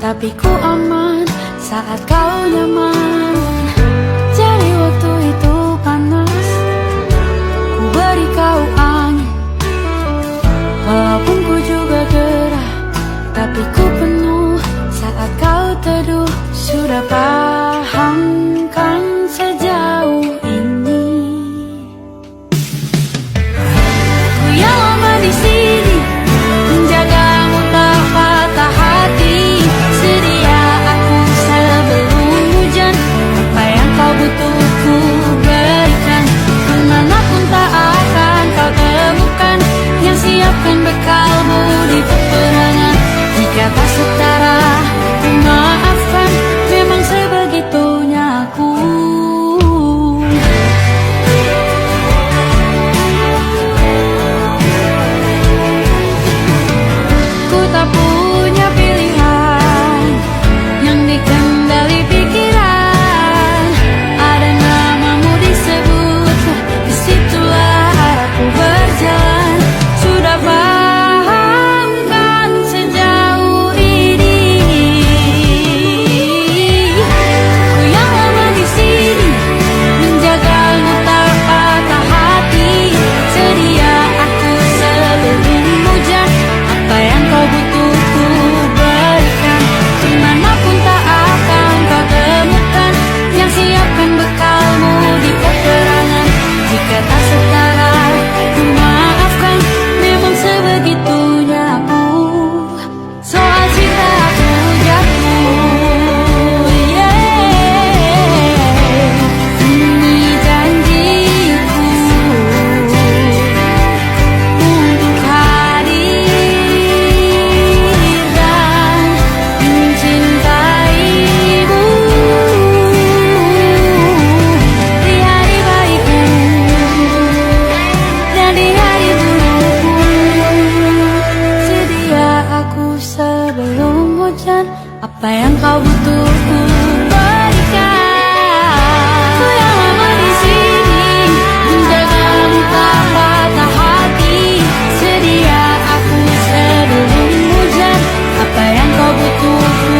tapi ku aman saat kau nyaman. Jadi waktu itu panas, ku beri kau angin. Walaupun ku juga gerah, tapi ku penuh saat kau teduh. Sudah paham kan sejauh ini? Ku yang lama di sini, menjagamu tak patah hati. Sedia aku sebelum hujan, apa yang kau butuh ku berikan. Kemanapun tak akan kau temukan yang siapkan bekalmu di peperangan. Jika tak setara, ku maafkan, memang sebegitunya aku. Ku tak punya pilihan yang dikendali pikiran. Ada namamu disebut, disitulah aku berjalan. Sudah paham kan sejauh ini? Ku yang lama di sini, menjagamu tak patah hati. Sedia aku sebelum hujan, apa yang kau butuh ku berikan. Kemanapun tak akan kau temukan yang siapkan bekalmu di peperangan. Jika tak setara, ku maafkan, memang sebegitunya aku. Soal cinta aku jatuh, ini janjiku untuk hadir dan mencintaimu di hari baikku dan di hari burukku. Sedia aku sebelum hujan, apa yang kau butuh ku berikan. Ku yang lama di sini, menjagamu tak patah hati. Sedia aku sebelum hujan, apa yang kau butuh ku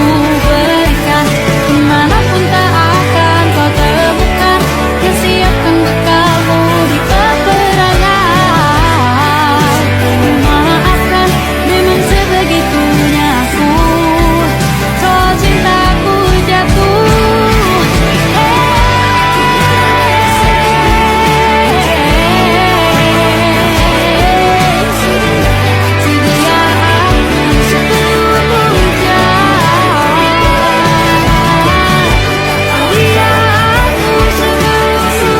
berikan. Kemanapun tak akan kau temukan yang siapkan bekalmu di peperangan. Ku maafkan, memang sebegitunya aku. Soal cintaku jatuh, sedia aku sebelum hujan. Sedia aku sebelum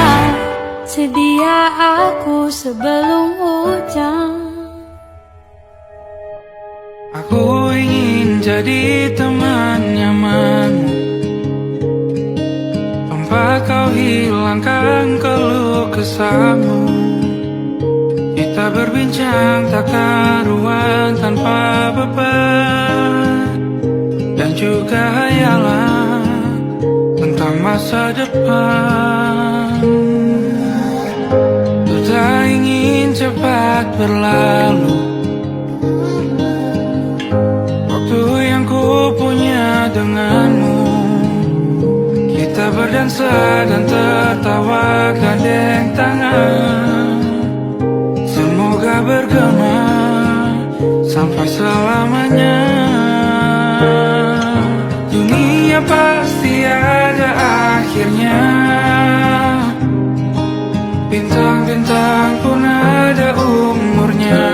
hujan. Sedia aku sebelum hujan. Aku ingin jadi teman nyamanmu, tempat kau hilangkan keluh kesahmu. Kita berbincang tak karuan tanpa beban, dan juga hayalan tentang masa depan. Ku tak ingin cepat berlalu waktu yang ku punya denganmu. Kita berdansa dan tertawa gandeng tangan. Semoga bergema sampai selamanya. Dunia pasti ada akhirnya, bintang-bintang pun ada umurnya.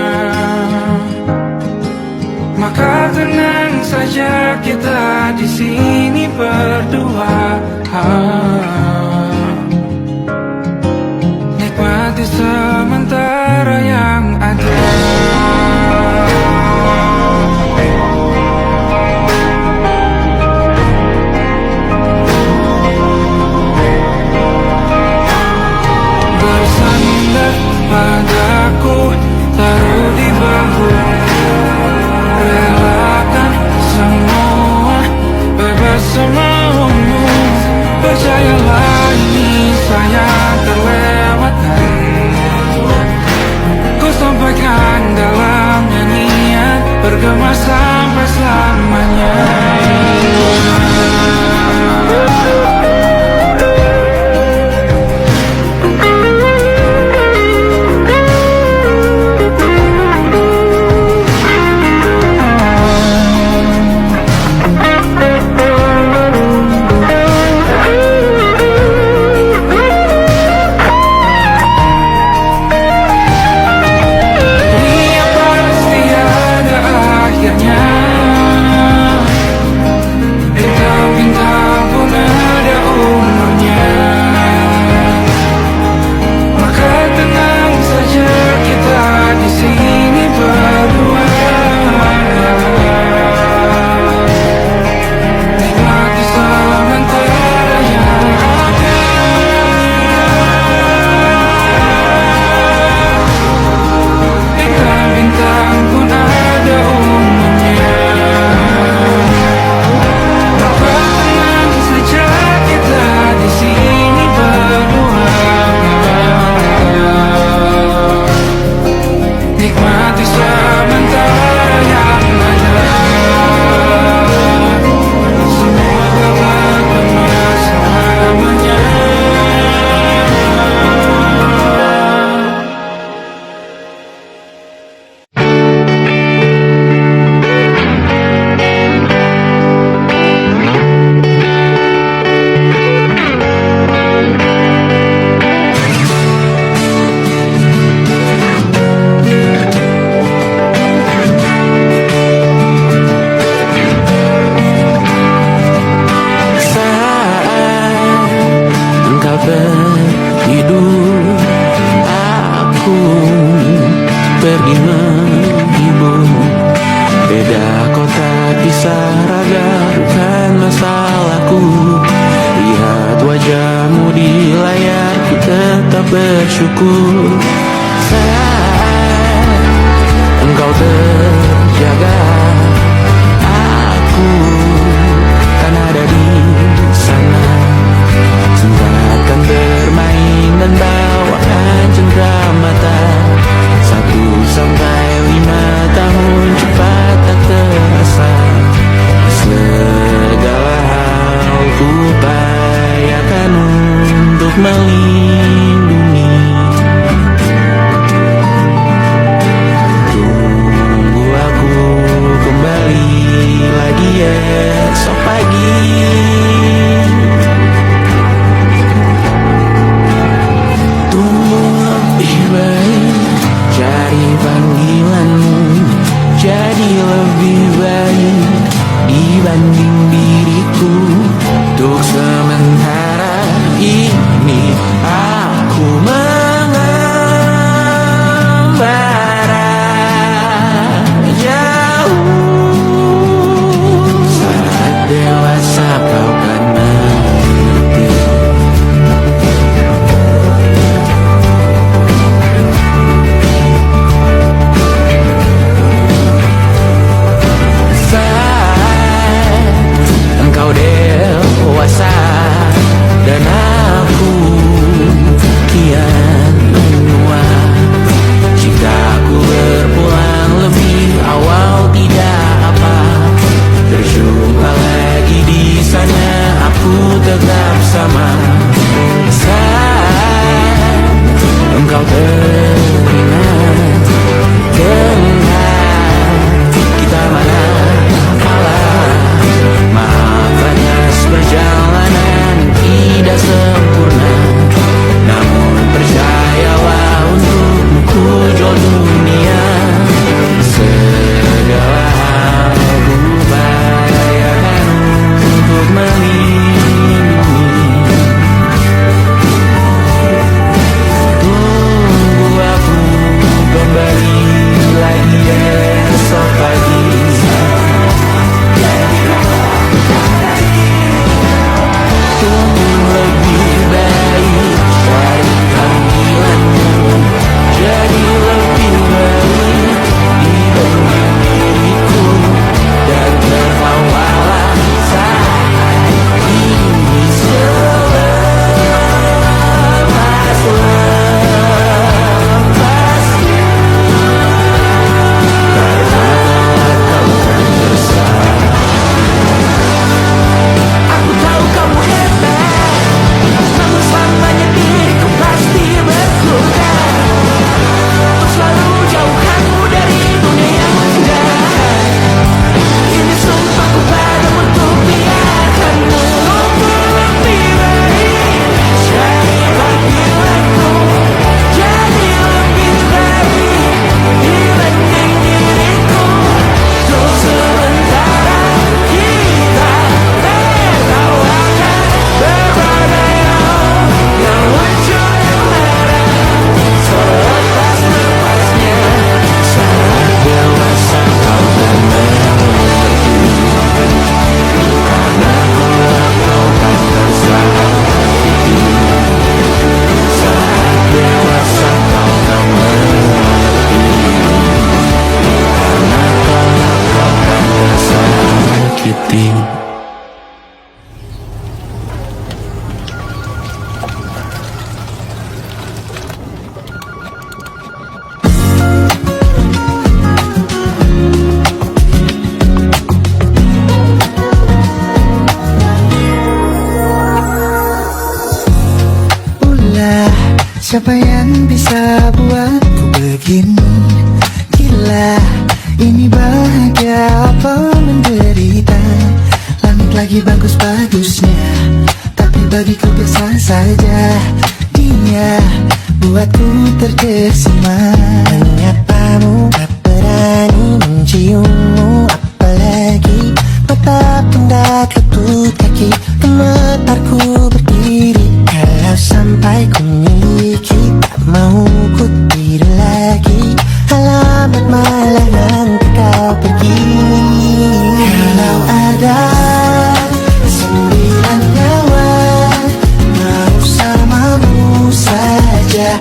Maka tenang saja kita di sini berdua. Nikmati sementara yang ada. Bersandar padaku, taruh di bahu. Relakan semua, bebas semaumu. Percayalah bersyukur saat engkau terjaga. Aku kan ada di sana, cintakan bermain dan bawaan cendramata. 1 sampai 5 tahun cepat tak terasa. Segala hal ku upayakan untuk melindungi. Tunggu aku kembali lagi esok pagi. Tunggu lebih baik, cari panggilanmu jadi lebih baik dibanding diriku. Untuk sementara ini aku mengembara jauh. Saat dewasa kau kan mengerti. Engkau dewasa dan aku kian menua. Jika aku berpulang lebih awal tidak apa, berjumpa lagi di sana aku tetap sama. Saat engkau teringat kita mana kalah. Maaf atas perjalanan tidak sempurna, namun percayalah untukmu ku jual dunia. Segala hal ku upayakan untuk melindungi. Tunggu aku kembali lagi esok pagi. Tunggu lebih baik, cari panggilanmu jadi lebih baik dibanding diriku. Dan tertawalah saat ini selepas-lepasnya, karena kau kan bersama. Aku tahu kamu hebat, namun selamanya diriku pasti berkurang. Untuk selalu jauhkanmu dari dunia yang indah. Ini sumpahku padamu untuk biarkanmu lebih baik. Cari panggilanku jadi lebih baik dibanding diriku. Untuk sementara kita tertawakan berbagai hal yang lucu yang marah. Selepas-lepasnya saat dewasa kau kan mengerti. Karena kelak kau kan tersakiti. Saat dewasa kau kan mengerti. Karena kelak kau kan tersakiti. Ulah, siapa yang bisa buatku begini? Gila, ini bahagia apa menderita? Langit lagi bagus-bagusnya, tapi bagiku biasa saja. Dia buatku terkesima. Menyapamu, tak berani menciummu, apalagi mata pundak lutut kaki. Gemetarku berdiri kalau sampai ku miliki. Tak mau ku tidur lagi, alamat malah nanti kau pergi. Kalau ada 9 nyawa mau samamu saja,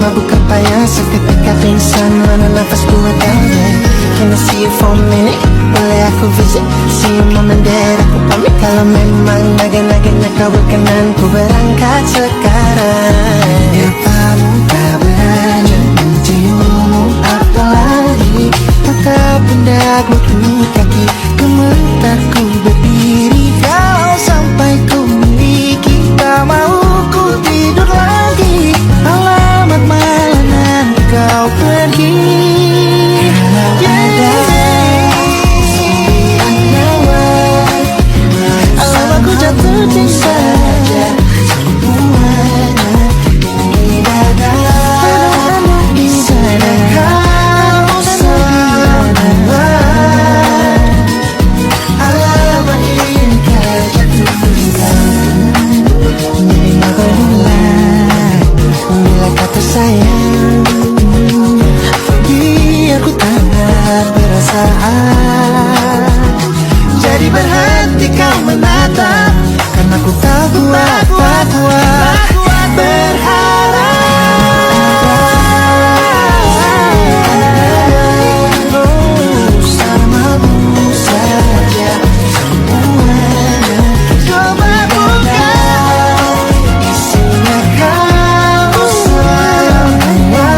mabuk apa yang seketika pingsan, mana nafasku terhenti. Can I see you for a minute? Boleh aku visit? See you mom and dad, aku pamit kalau memang naga-naganya kau berkenan. Ku berangkat sekarang. Apamu tak berani menciummu, apalagi tatap pundakmu tuh kaki. Gemetar ku berdiri kalau sampai ku miliki. Tak mau ku tidur lagi, alamat malam kau pergi. Alamatku jatuh cinta, semuanya ini gagal. Di sana kau semua. Alamat ini kau jatuh cinta. Never mulai bila kata sayang, biar ku tak perasaan. Jadi berhenti kau menatap, karena ku tak kuat berharap. Bersamamu saja semuanya. Coba buka, isinya kau semua.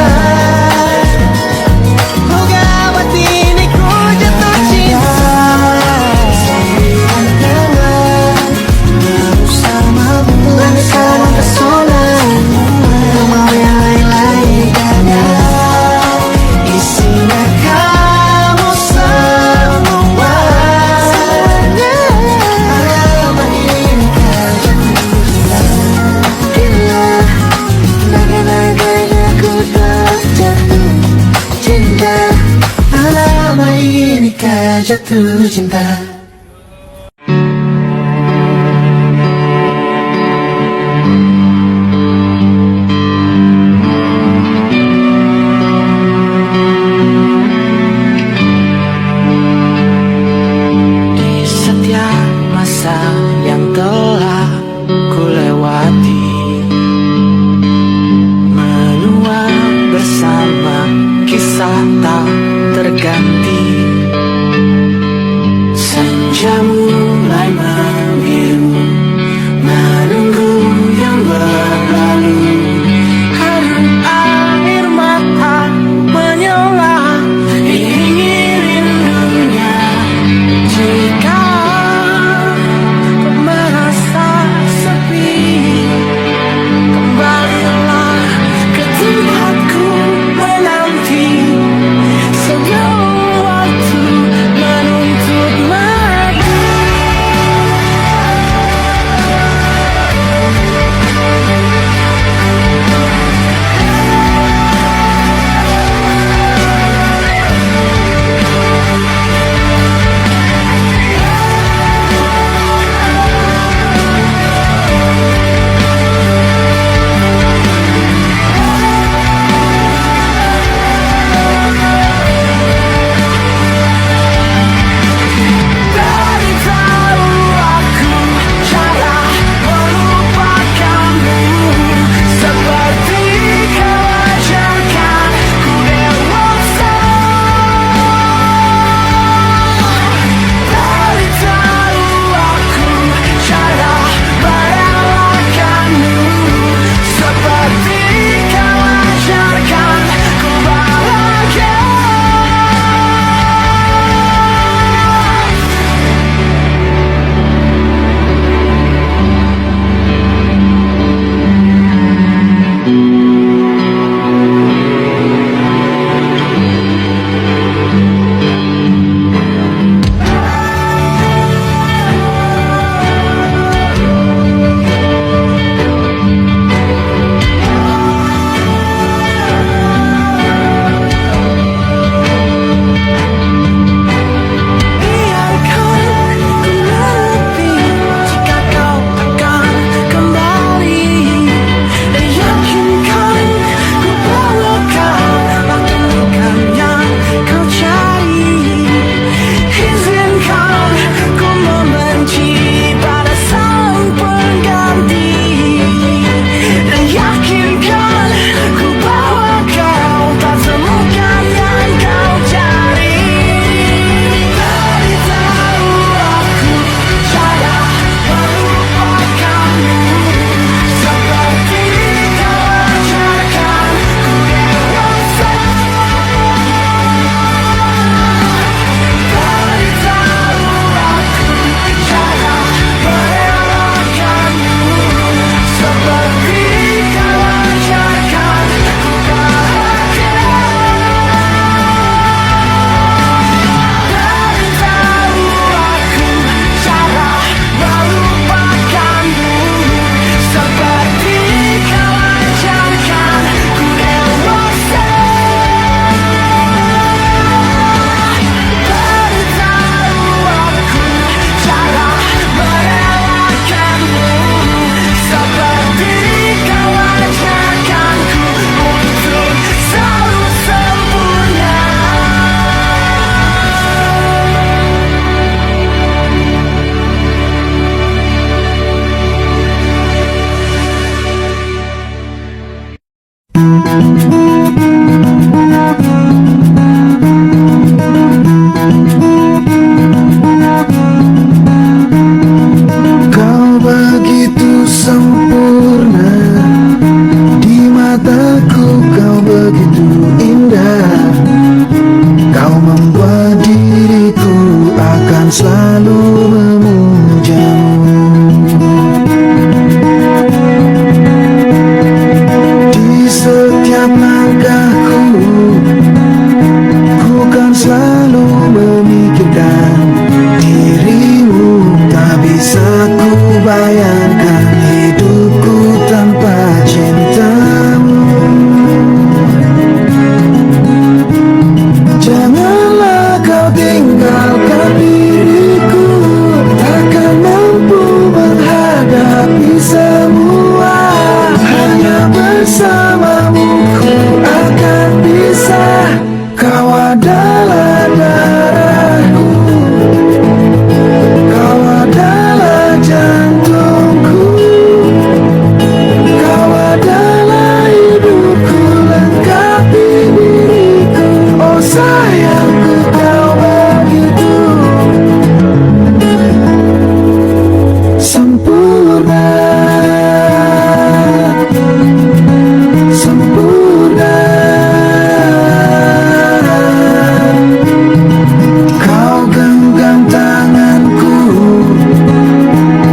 Oh gawat ini ku jatuh cinta. Bersamamu bersama pesona, tak mau yang lain-lain gagal. Isinya kamu semua. Alamat ini kau jatuh cinta. Bila naga-naganya ku telah jatuh cinta. Alamat ini kau jatuh cinta. Di setiap masa yang telah ku lewati, menua bersama kisah tak terganti. Senja mulai membiru, menunggu yang berlalu. Harum air mata menyala, ingin rindunya. Jika kau merasa sepi, kembalilah ke tempatku menanti. Kau begitu sempurna, di mataku kau begitu indah. Kau membuat diriku akan selalu memujamu. Di setiap langkahku, ku kan selalu memikirkan dirimu. Tak bisa ku bayangkan hidupku tanpa cintamu. Janganlah kau tinggalkan diriku, takkan mampu menghadapi semua. Hanya bersamamu ku akan bisa. Kau adalah darahku, kau adalah jantungku, kau adalah hidupku, lengkapi diriku. Oh sayangku, kau begitu sempurna, sempurna. Kau genggam tanganku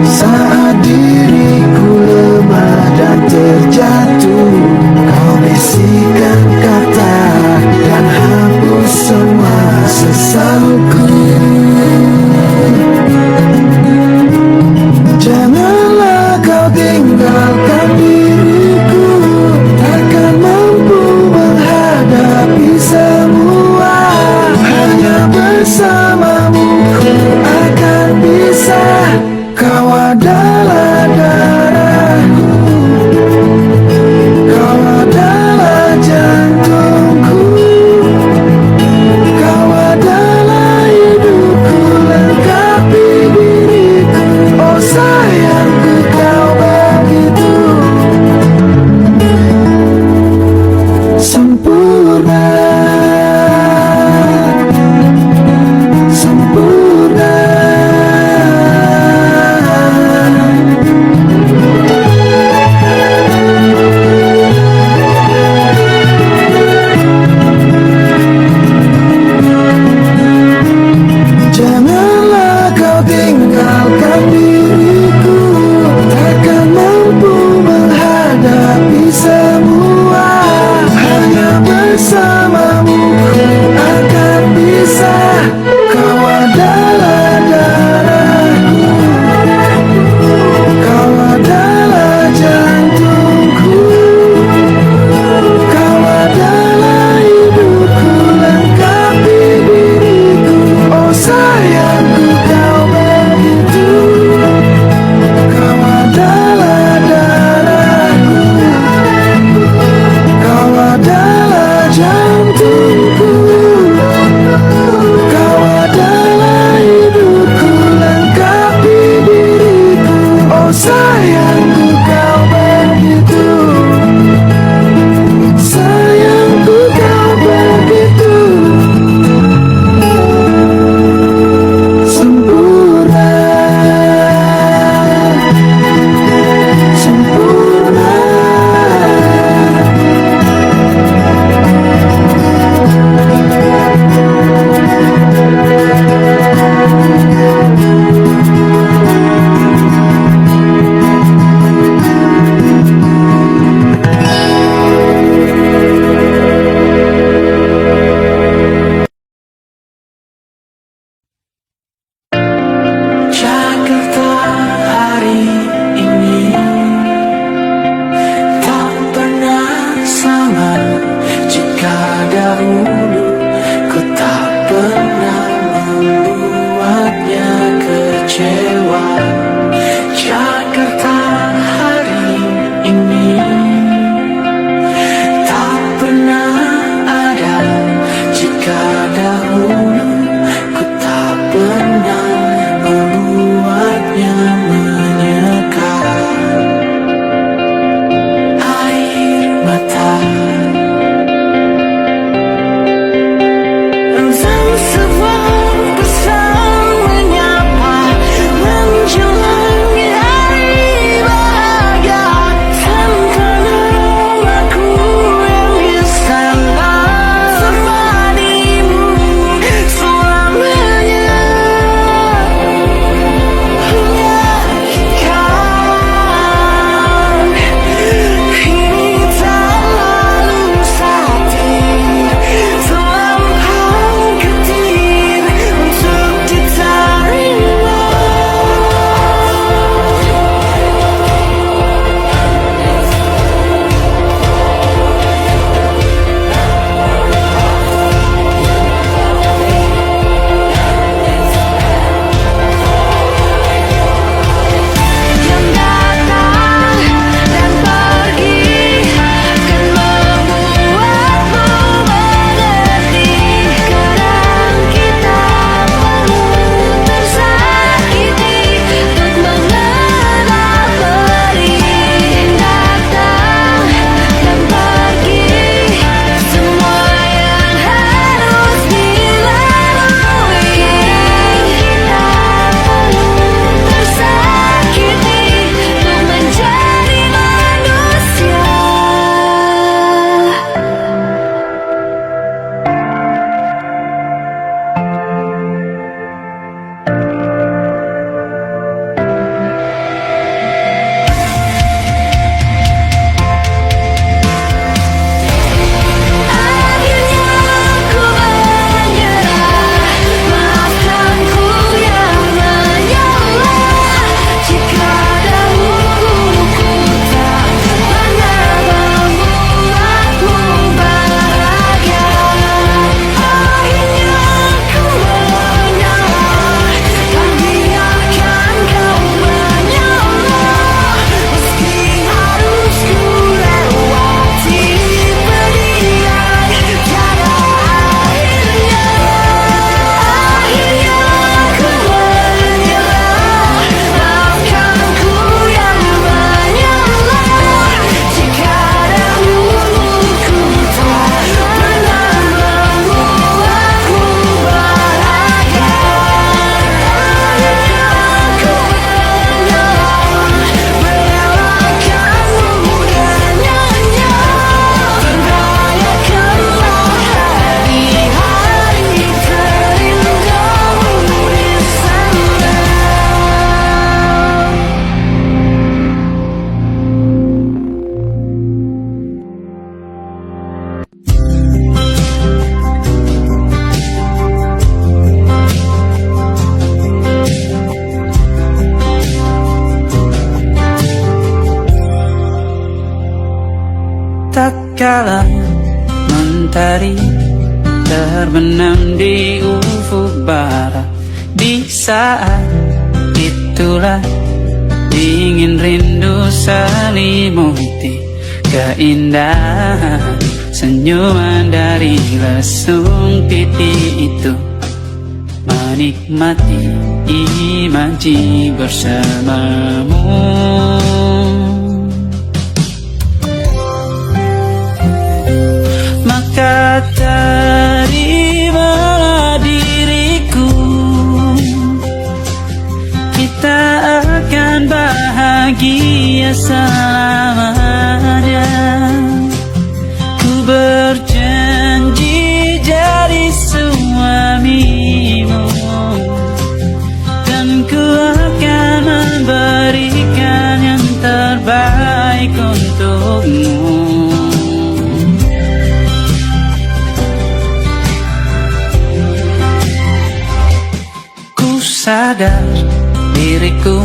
saat diriku lemah dan terjatuh. Kau bisikan kata dan hapus semua sesalku. Janganlah kau tinggalkan diriku, takkan mampu menghadapi semua. Hanya bersamamu ku akan bisa. Kau adalah darahku, kau adalah jantungku, kau adalah hidupku, lengkapi diriku. Oh sayangku, kau begitu sempurna, sempurna. Janganlah kau tinggalkan diriku, takkan mampu menghadapi semua. Hanya bersamamu ku akan bisa. Kau adalah darahku, kau adalah jantungku, kau adalah hidupku, lengkapi diriku. Oh sayangku, kau begitu. Kau adalah darahku, kau adalah jantungku, kau adalah hidupku, lengkapi diriku. Oh sayangku, kau begitu. Sayangku, kau begitu sempurna, sempurna. Jakarta hari ini tak pernah sama jika dahulu ku tak pernah membuatnya kecewa. Jakarta hari ini tak pernah ada jika dahulu ku tak pernah membuatnya menyekat. Air mata tak kala mentari terbenam di ufuk barat. Di saat itulah dingin rindu selimuti keindahan senyuman dari lesung pipi itu. Menikmati imaji bersamamu. Maka terimalah diriku, kita akan bahagia selamanya. Ku berjanji jadi suamimu, dan ku akan memberikan yang terbaik untukmu. Sadar diriku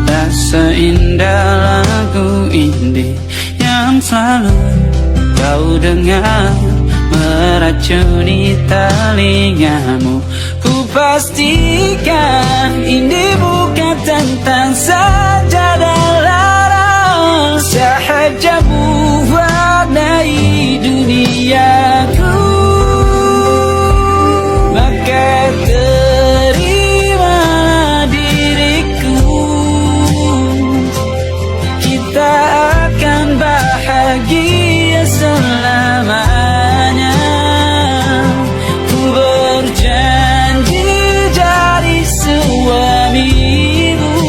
tak seindah lagu indie yang selalu kau dengar meracuni telingamu. Ku pastikan indie bukan tentang saja dan larang, sahaja mewarnai duniaku. Maka bahagia selamanya. Ku berjanji jadi suamimu,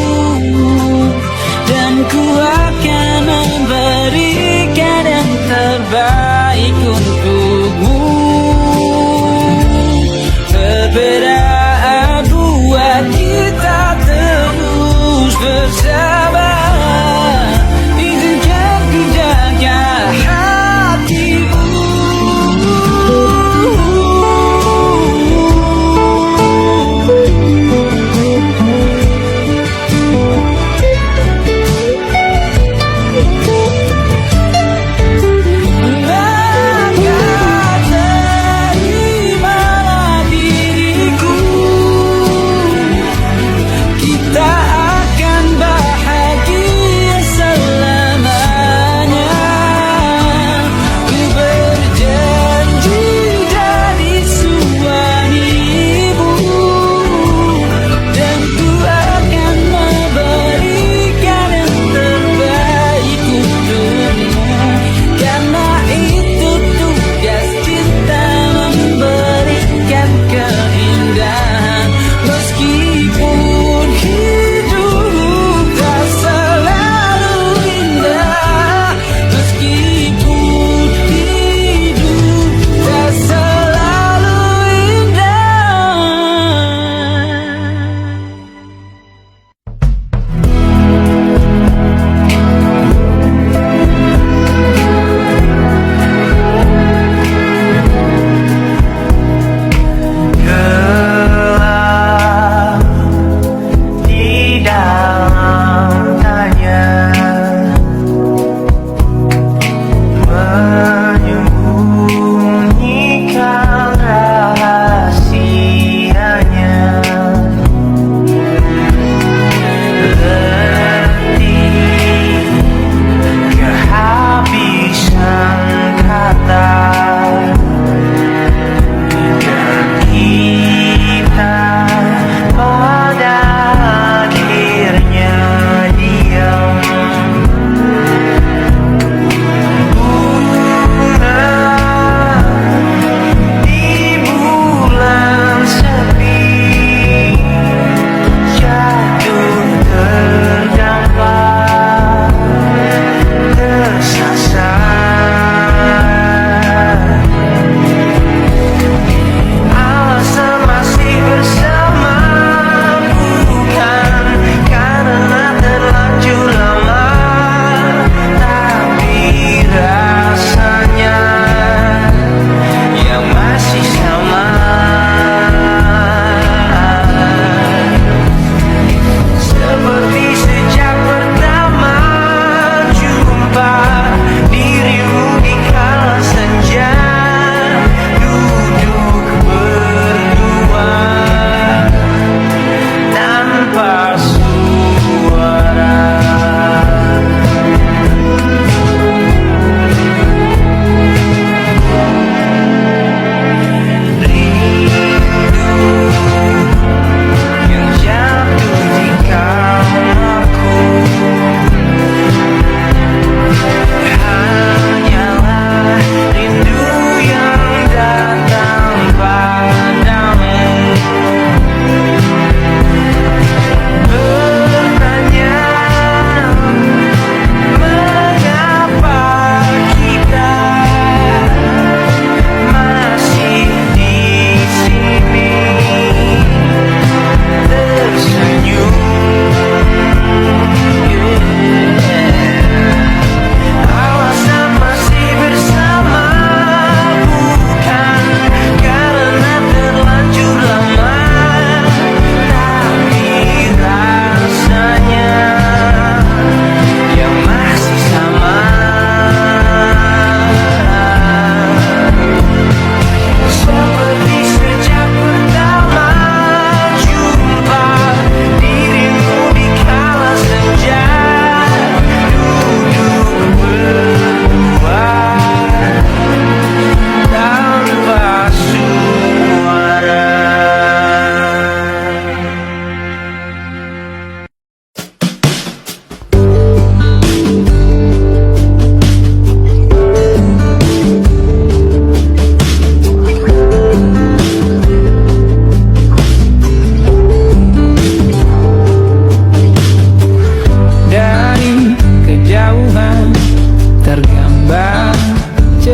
dan ku akan memberikan yang terbaik untuk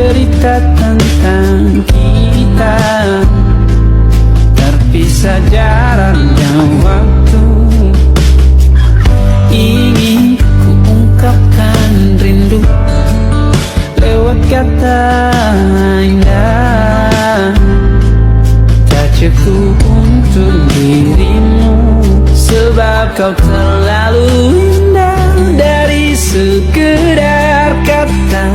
cerita tentang kita, terpisah jaraknya waktu. Ingin ku ungkapkan rindu lewat kata indah, tak cukup untuk dirimu, sebab kau terlalu indah. Dari sekedar kata,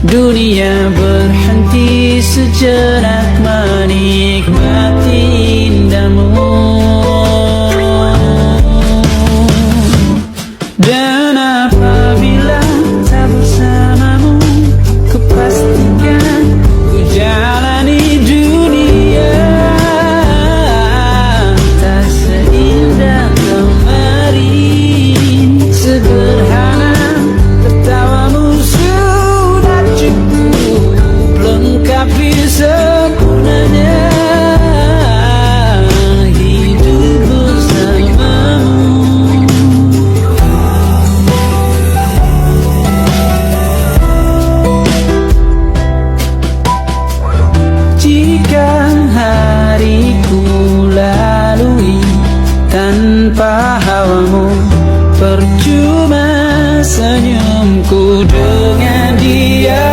dunia berhenti sejenak menikmati indahmu. Dan apabila tak bersamamu, kupastikan ku jalani dunia tak seindah kemarin. Sederhana, tertawamu sudah cukup lengkapi sempurnanya hidup bersamamu. Jika hariku lalui tanpa hawamu, percuma senyumku dengan dia.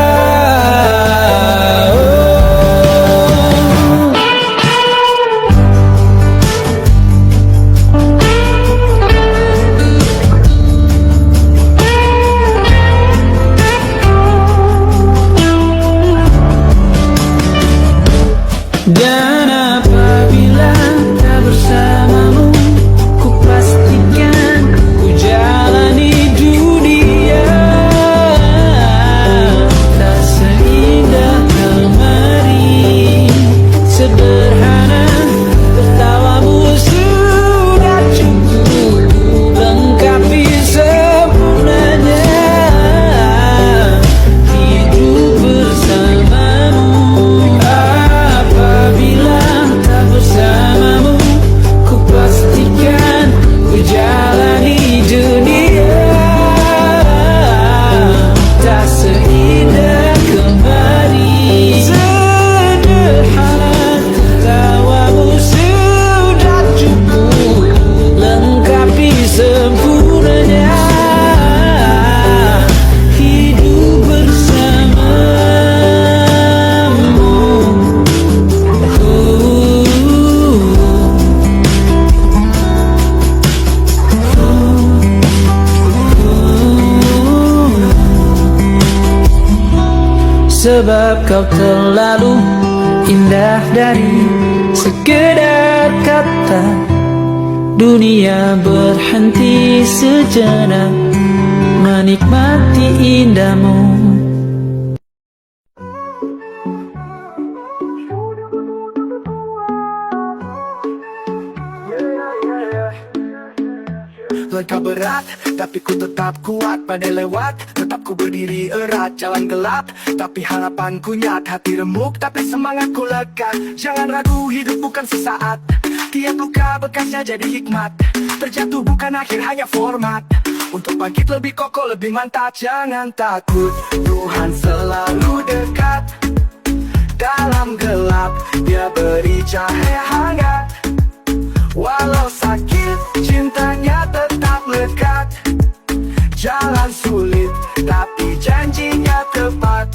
Dan apabila tak bersamamu, ku pastikan ku jalani dunia tak seindah kemarin. Sederhana, tertawamu sudah cukup lengkapi sempurnanya hidup bersamamu. Apabila tak bersamamu, ku pastikan ku jalani dunia tak seindah kemarin. Sederhana, tertawamu sudah cukup lengkapi sempurnanya hidup bersamamu. Sebab kau terlalu indah dari sekedar kata, dunia berhenti sejenak menikmati indahmu. Langkah berat, tapi ku tetap kuat. Badai lewat, tetap ku berdiri erat. Jalan gelap, tapi harapanku nyata. Hati remuk, tapi semangatku lekat. Jangan ragu, hidup bukan sesaat. Tiap luka bekasnya jadi hikmat. Terjatuh bukan akhir, hanya format. Untuk bangkit lebih kokoh, lebih mantap. Jangan takut, Tuhan selalu dekat. Dalam gelap, Dia beri cahaya hangat. Walau sakit, cintanya tetap lekat. Jalan sulit, tapi janjinya tepat.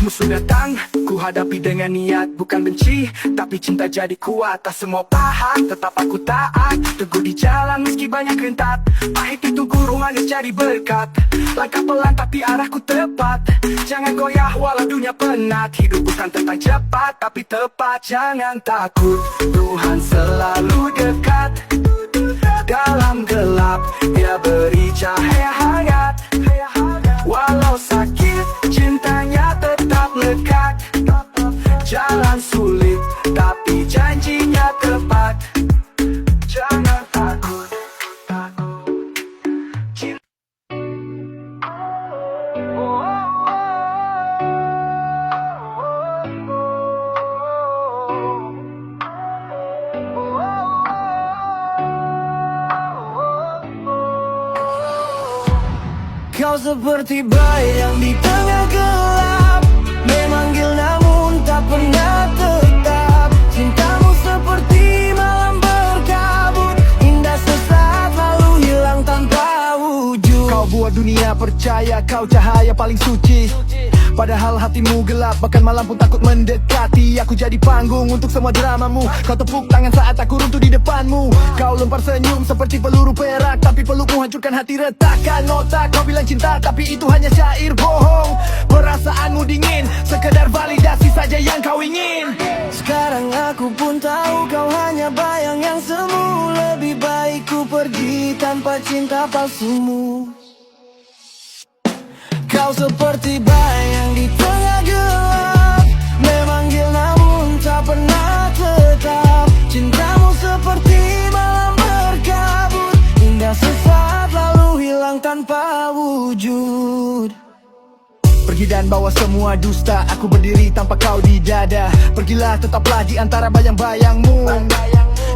Musuh datang, ku hadapi dengan niat. Bukan benci, tapi cinta jadi kuat. Tak semua paham, tetap aku taat. Teguh di jalan meski banyak rentat. Pahit itu guru, manis jadi berkat. Langkah pelan tapi arahku tepat. Jangan goyah walau dunia penat. Hidup bukan tentang cepat, tapi tepat. Jangan takut, Tuhan selalu dekat. Dalam gelap, Dia beri cahaya hangat. Walau sakit, cintanya tetap lekat. Jalan sulit, tapi janjinya tepat. Jangan takut, Kau seperti bayang di tengah gelap, memanggil namun tak pernah tetap. Cintamu seperti malam berkabut, indah sesaat lalu hilang tanpa wujud. Kau buat dunia percaya kau cahaya paling suci, padahal hatimu gelap, bahkan malam pun takut mendekati. Aku jadi panggung untuk semua dramamu. Kau tepuk tangan saat aku runtuh di depanmu. Kau lempar senyum seperti peluru perak, tapi pelukmu hancurkan hati, retakan otak. Kau bilang cinta, tapi itu hanya syair bohong. Perasaanmu dingin, sekedar validasi saja yang kau ingin. Sekarang aku pun tahu kau hanya bayang yang semu. Lebih baik ku pergi tanpa cinta palsumu. Kau seperti bayang di tengah gelap, memanggil namun tak pernah tetap. Cintamu seperti malam berkabut, indah sesaat lalu hilang tanpa wujud. Pergi dan bawa semua dusta, aku berdiri tanpa kau di dada. Pergilah tetaplah di antara bayang-bayangmu,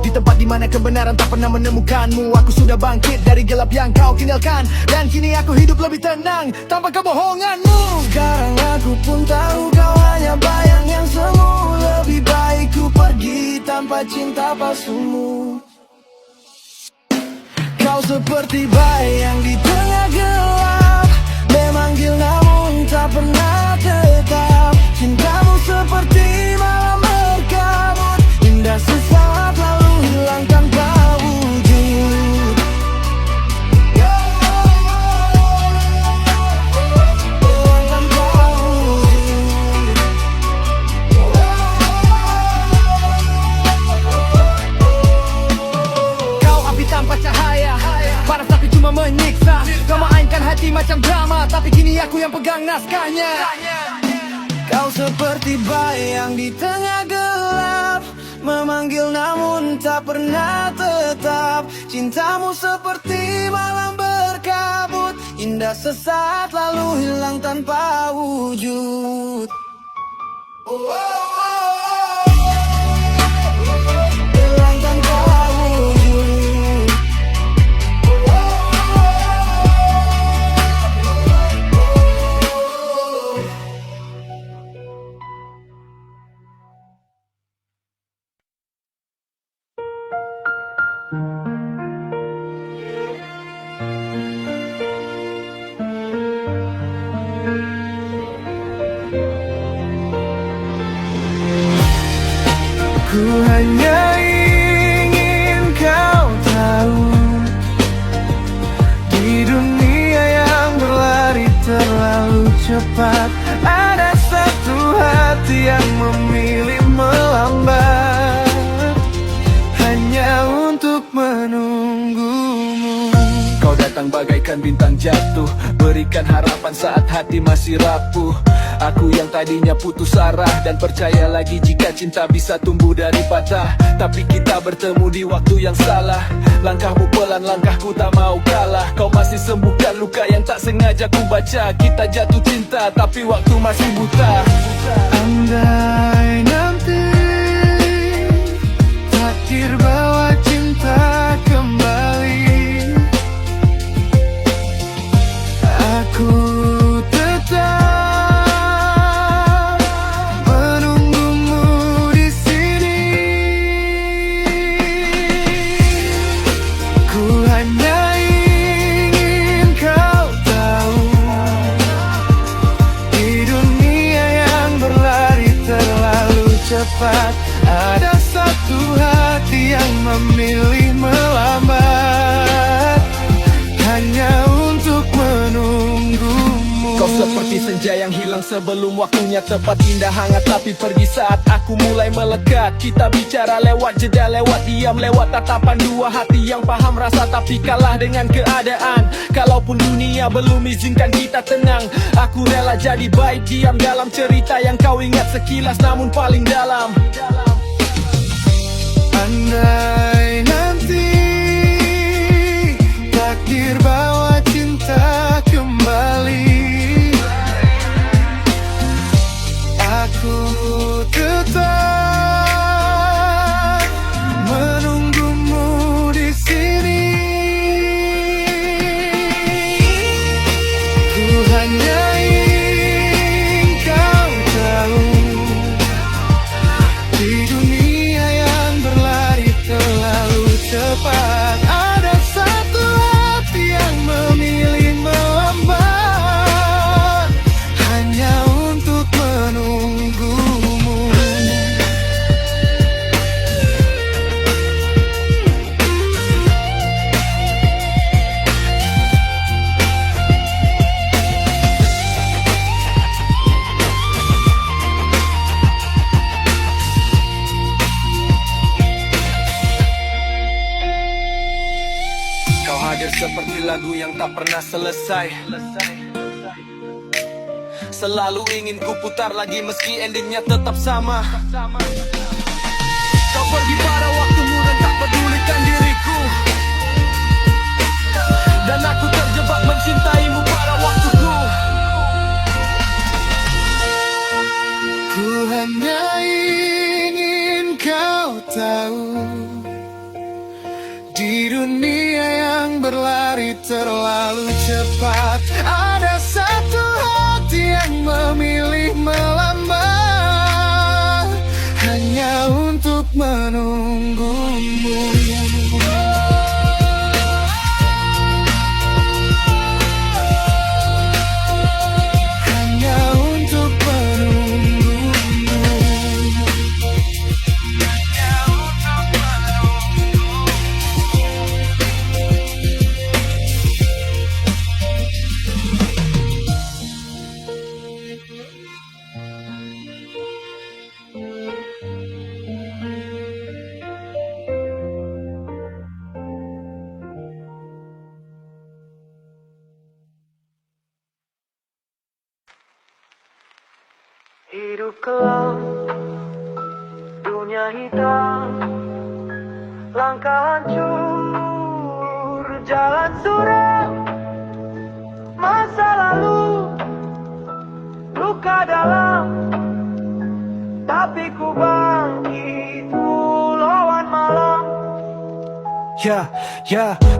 di tempat dimana kebenaran tak pernah menemukanmu. Aku sudah bangkit dari gelap yang kau tinggalkan, dan kini aku hidup lebih tenang tanpa kebohonganmu. Sekarang aku pun tahu kau hanya bayang yang semu. Lebih baik ku pergi tanpa cinta palsumu. Kau seperti bayang di tengah gelap, memanggil namun tak pernah tetap. Cintamu seperti malam berkabut, indah sesaat lalu hilang tanpa wujud. Hilang tanpa wujud. Kau api tanpa cahaya, panas tapi cuma menyiksa. Kau mainkan hati macam drama, tapi kini aku yang pegang naskahnya. Kau seperti bayang di tengah gelap, memanggil namun tak pernah tetap. Cintamu seperti malam berkabut, indah sesaat lalu hilang tanpa wujud. Hilang tanpa wujud. Ku hanya ingin kau tahu, di dunia yang berlari terlalu cepat, ada satu hati yang memilih melambat, hanya untuk menunggumu. Kau datang bagaikan bintang jatuh, berikan harapan saat hati masih rapuh. Aku yang tadinya putus arah dan percaya lagi jika cinta bisa tumbuh dari patah. Tapi kita bertemu di waktu yang salah. Langkahmu pelan, langkahku tak mau kalah. Kau masih sembuhkan luka yang tak sengaja ku baca. Kita jatuh cinta tapi waktu masih buta. Andai nanti takdir bawa cinta kembali, aku tetap menunggumu di sini. Ku hanya ingin kau tahu, di dunia yang berlari terlalu cepat, ada satu hati yang memilih melambat, hanya untuk menunggumu. Kau seperti senja yang hilang sebelum waktunya tepat, indah hangat tapi pergi saat aku mulai melekat. Kita bicara lewat jeda, lewat diam, lewat tatapan dua hati yang paham rasa tapi kalah dengan keadaan. Kalaupun dunia belum izinkan kita tenang, aku rela jadi baik diam dalam cerita yang kau ingat sekilas namun paling dalam. Andai nanti takdir bawa cinta kembali, aku tetap menunggumu di sini. Ku seperti lagu yang tak pernah selesai. Selalu ingin ku putar lagi meski endingnya tetap sama. Kau pergi pada waktumu dan tak pedulikan diriku, dan aku terjebak mencintaimu pada waktuku. Ku hanya ingin kau tahu, di dunia yang berlari terlalu cepat, ada satu hati yang memilih melambat hanya untuk menunggumu. Hanya untuk menunggumu. Hanya untuk menunggumu. Hidup kelam, dunia hitam, langkah hancur, jalan suram, masa lalu, luka dalam, tapi ku bangkit, ku lawan malam.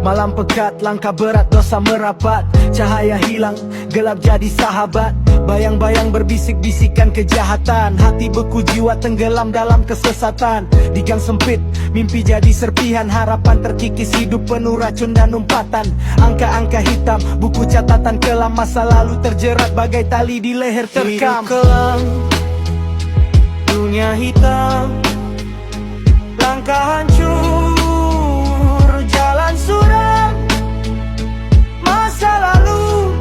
Malam pekat, langkah berat, dosa merapat, cahaya hilang, gelap jadi sahabat. Bayang-bayang berbisik-bisikan kejahatan, hati beku, jiwa tenggelam dalam kesesatan. Di gang sempit, mimpi jadi serpihan, harapan terkikis, hidup penuh racun dan umpatan. Angka-angka hitam, buku catatan kelam, masa lalu terjerat bagai tali di leher terkam. Hidup kelam, dunia hitam, langkah hancur, jalan suram, masa lalu,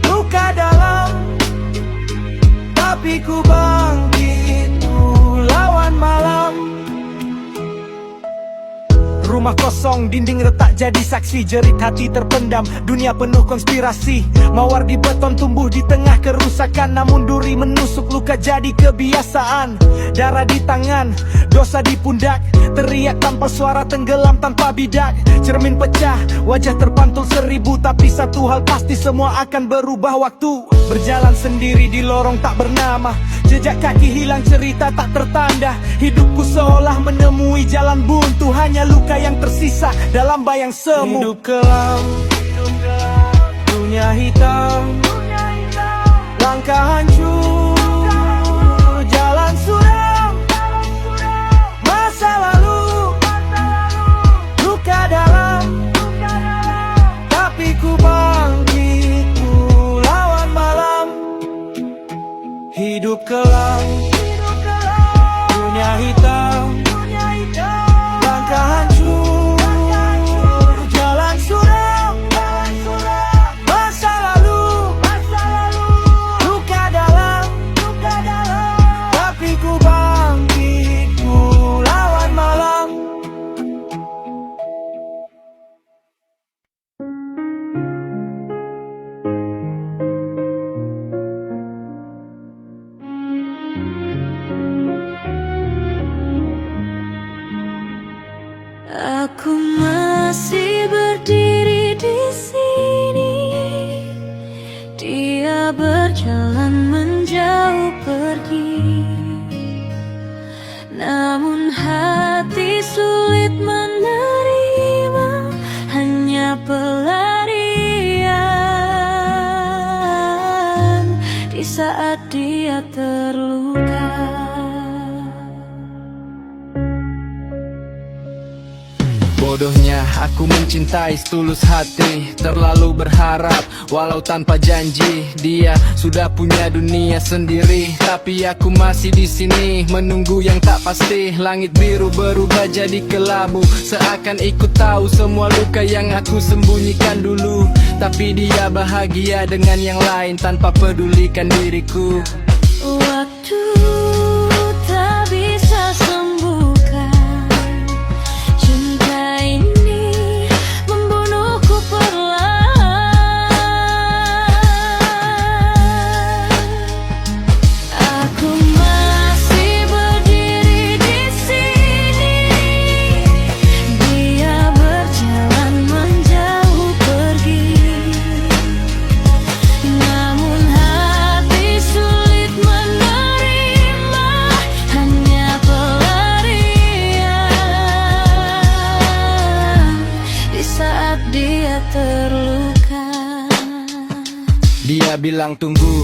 luka dalam, tapi ku bangkit, ku lawan malam. Rumah kosong, dinding retak jadi saksi, jerit hati terpendam, dunia penuh konspirasi. Mawar di beton tumbuh di tengah kerusakan, namun duri menusuk, luka jadi kebiasaan. Darah di tangan, dosa di pundak, teriak tanpa suara, tenggelam tanpa bidak. Cermin pecah, wajah terpantul seribu, tapi satu hal pasti, semua akan berubah waktu. Berjalan sendiri di lorong tak bernama, jejak kaki hilang, cerita tak tertanda. Hidupku seolah menemui jalan buntu, hanya luka yang tersisa dalam bayang semu. Hidup kelam, dunia hitam, langkah hancur, jalan suram, masa lalu, luka dalam, tapi ku bangkit, ku lawan malam. Hidup kelam, dunia hitam, langkah hancur, jalan suram, masa lalu, luka dalam, tapi ku bangkit, ku lawan malam. Aku masih berdiri di sini, dia berjalan menjauh pergi, namun hati sulit menerima, hanya pelarian di saat dia terluka. Bodohnya aku mencintai setulus hati, terlalu berharap walau tanpa janji. Dia sudah punya dunia sendiri, tapi aku masih di sini menunggu yang tak pasti. Langit biru berubah jadi kelabu, seakan ikut tahu semua luka yang aku sembunyikan dulu. Tapi dia bahagia dengan yang lain tanpa pedulikan diriku. Waktu tak bisa sembuhkan cinta ini, membunuh bilang tunggu.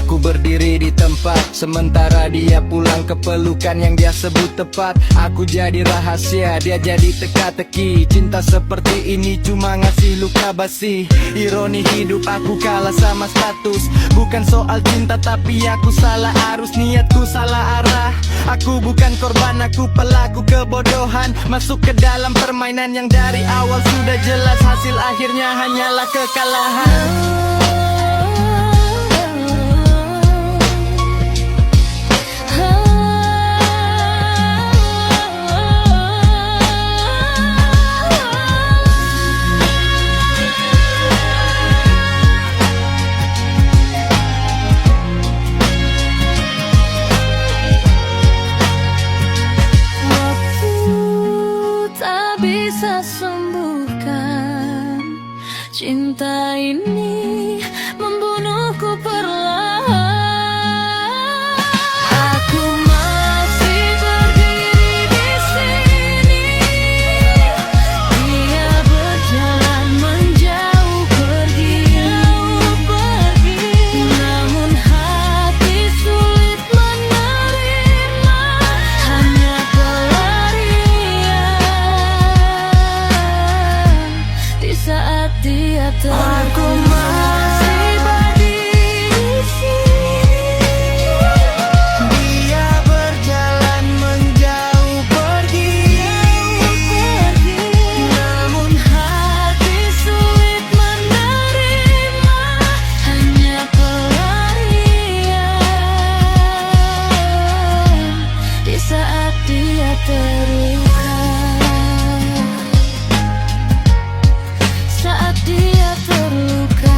Aku berdiri di tempat, sementara dia pulang ke pelukan yang dia sebut tepat. Aku jadi rahasia, dia jadi teka-teki. Cinta seperti ini cuma ngasih luka basi. Ironi hidup, aku kalah sama status. Bukan soal cinta tapi aku salah arus, niatku salah arah. Aku bukan korban, aku pelaku kebodohan. Masuk ke dalam permainan yang dari awal sudah jelas. Hasil akhirnya hanyalah kekalahan. Tak bisa sembuhkan cinta ini, membunuhku perlahan. Aku masih berdiri di sini, dia berjalan menjauh pergi. Namun hati sulit menerima, hanya pelarian di saat dia Aku masih berdiri di sini. Dia berjalan menjauh pergi. Namun hati sulit menerima, hanya pelarian di saat dia terluka. Saat dia terluka.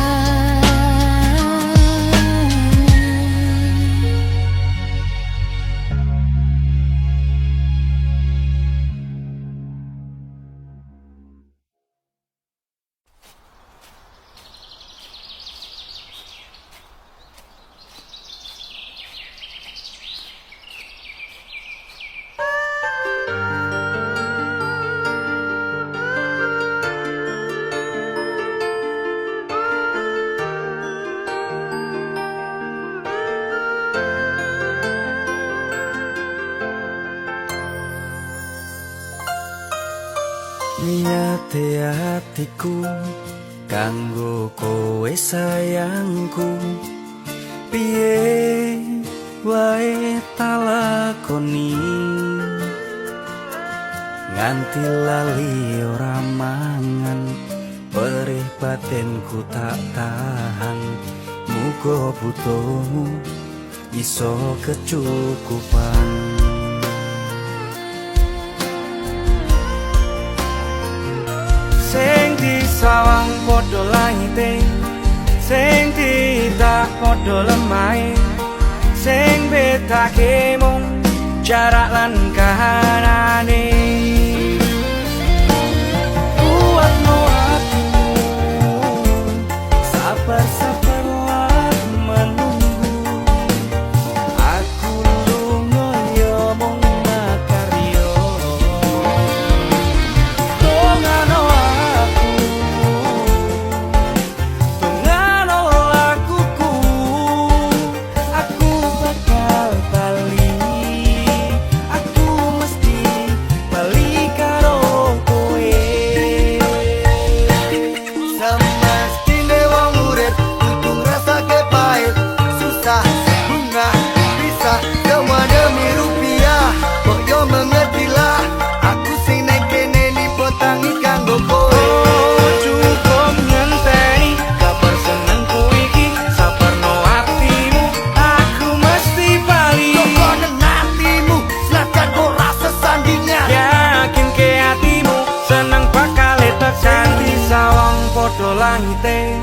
Niate hatiku kanggo kowe sayangku, piye wae talakoni nganti lali ora mangan. Perih batinku tak tahan, muga butuhmu iso kecukupan. Sing disawang padha langite, sing ditak padha lemahe, sing bedake mung jarak lan kahanane. Kuatno hatimu, sabar-sabarlah menunggu. Aku lunga ya mung makarya. Tongano aku, tongano lakuku. Aku bakal bali, aku mesti bali karo kowe. Semestine wong urip kudu ngrasake pahit, susah, bunga, bisa semua demi rupiah. Kok yo mengertilah, aku sing nek kene ni potangi kanggo kowe. Cukup ngenteni kabar senengku iki, sabarno hatimu, aku mesti bali. Kok nang hatimu, senajan ora sesandingan. Yakin ke hatimu, seneng bakal tekan. Disawang padha langite,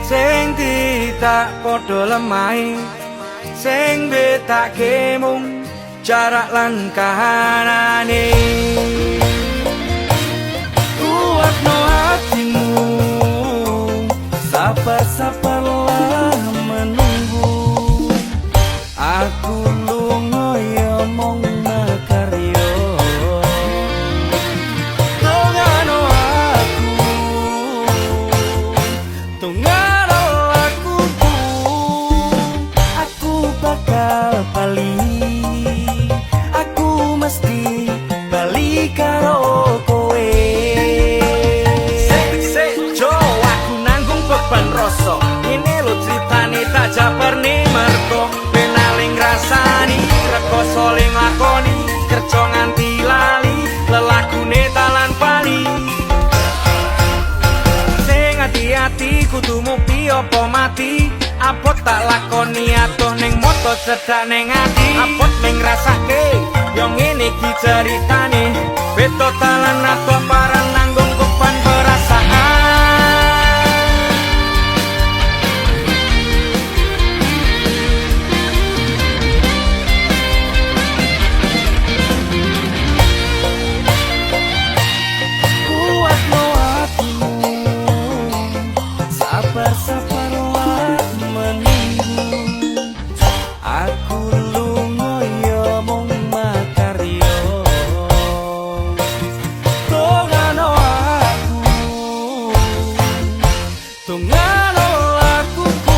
sing ditak padha lemahe, sing betake mung jarak lan kahanane. Kuatno hatimu, sabar-sabarlah menunggu. Aku lunga ya mung makarya. Tongano aku, tongano lakuku. bakal bali, aku mesti bali karo kowe. Jo, aku nanggung beban rasa, ini lo ceritane tak jabarne merko penaling rasani, rekoso ling lakoni, kerja nganti lali, lelakune talan pali. Sing hati-hati kudu mukti apa mati, apot tak lakoni atuh ning moto cedak ning ati, apot ning rasake yo ngene iki ceritane, beto talan atuh parang nanggung beban perasaan. Kuatno hatimu, sabar-sabar wae menunggu, aku lunga yo mung makaryo. Tongano akuku,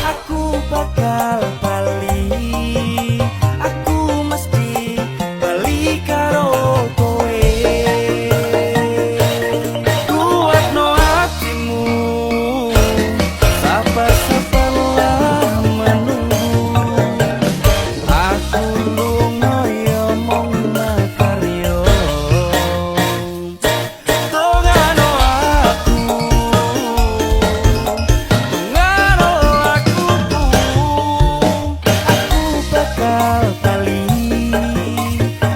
aku bakal bali, aku mesti bali karo kowe. Kuatno hatimu, sabar-sabarlah menunggu, aku lunga yo mung makaryo. Tongano akuku, aku bakal bali,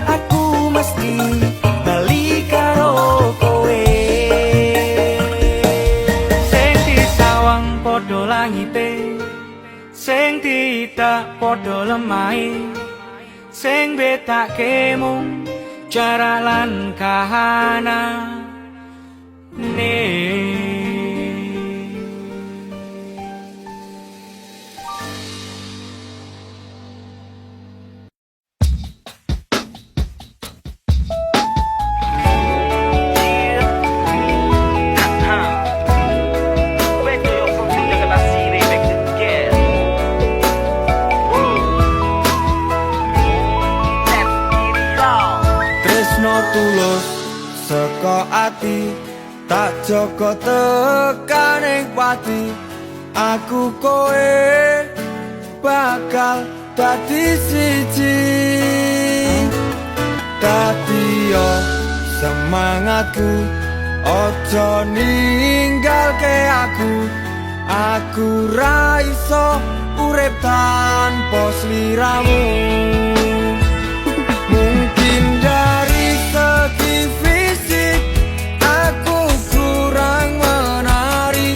aku mesti bali karo kowe. Sing disawang padha langite, sing tidak padha lemahe, sing betake mung cara lan kahanane. Tresno tulus saka ati, tak joko tekaning pati, aku kowe bakal dadi siji. Dadi yo semangatku, ojo ninggalke aku ra iso urip tanpa sliramu. Mungkin dari segi fisik aku kurang menarik,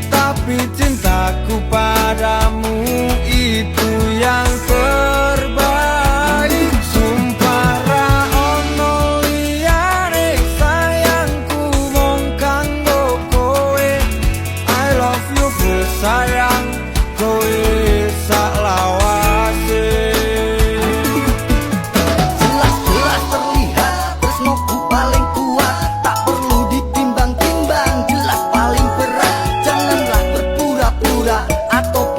tapi cintaku padamu itu yang terbaik. Sumpah ra ono liyane sayangku mung kanggo kowe. I love you full sayang, kowe sak lawase. Jelas-jelas terlihat tresnoku paling kuat, tak perlu ditimbang-timbang, jelas paling berat. Janganlah berpura-pura atau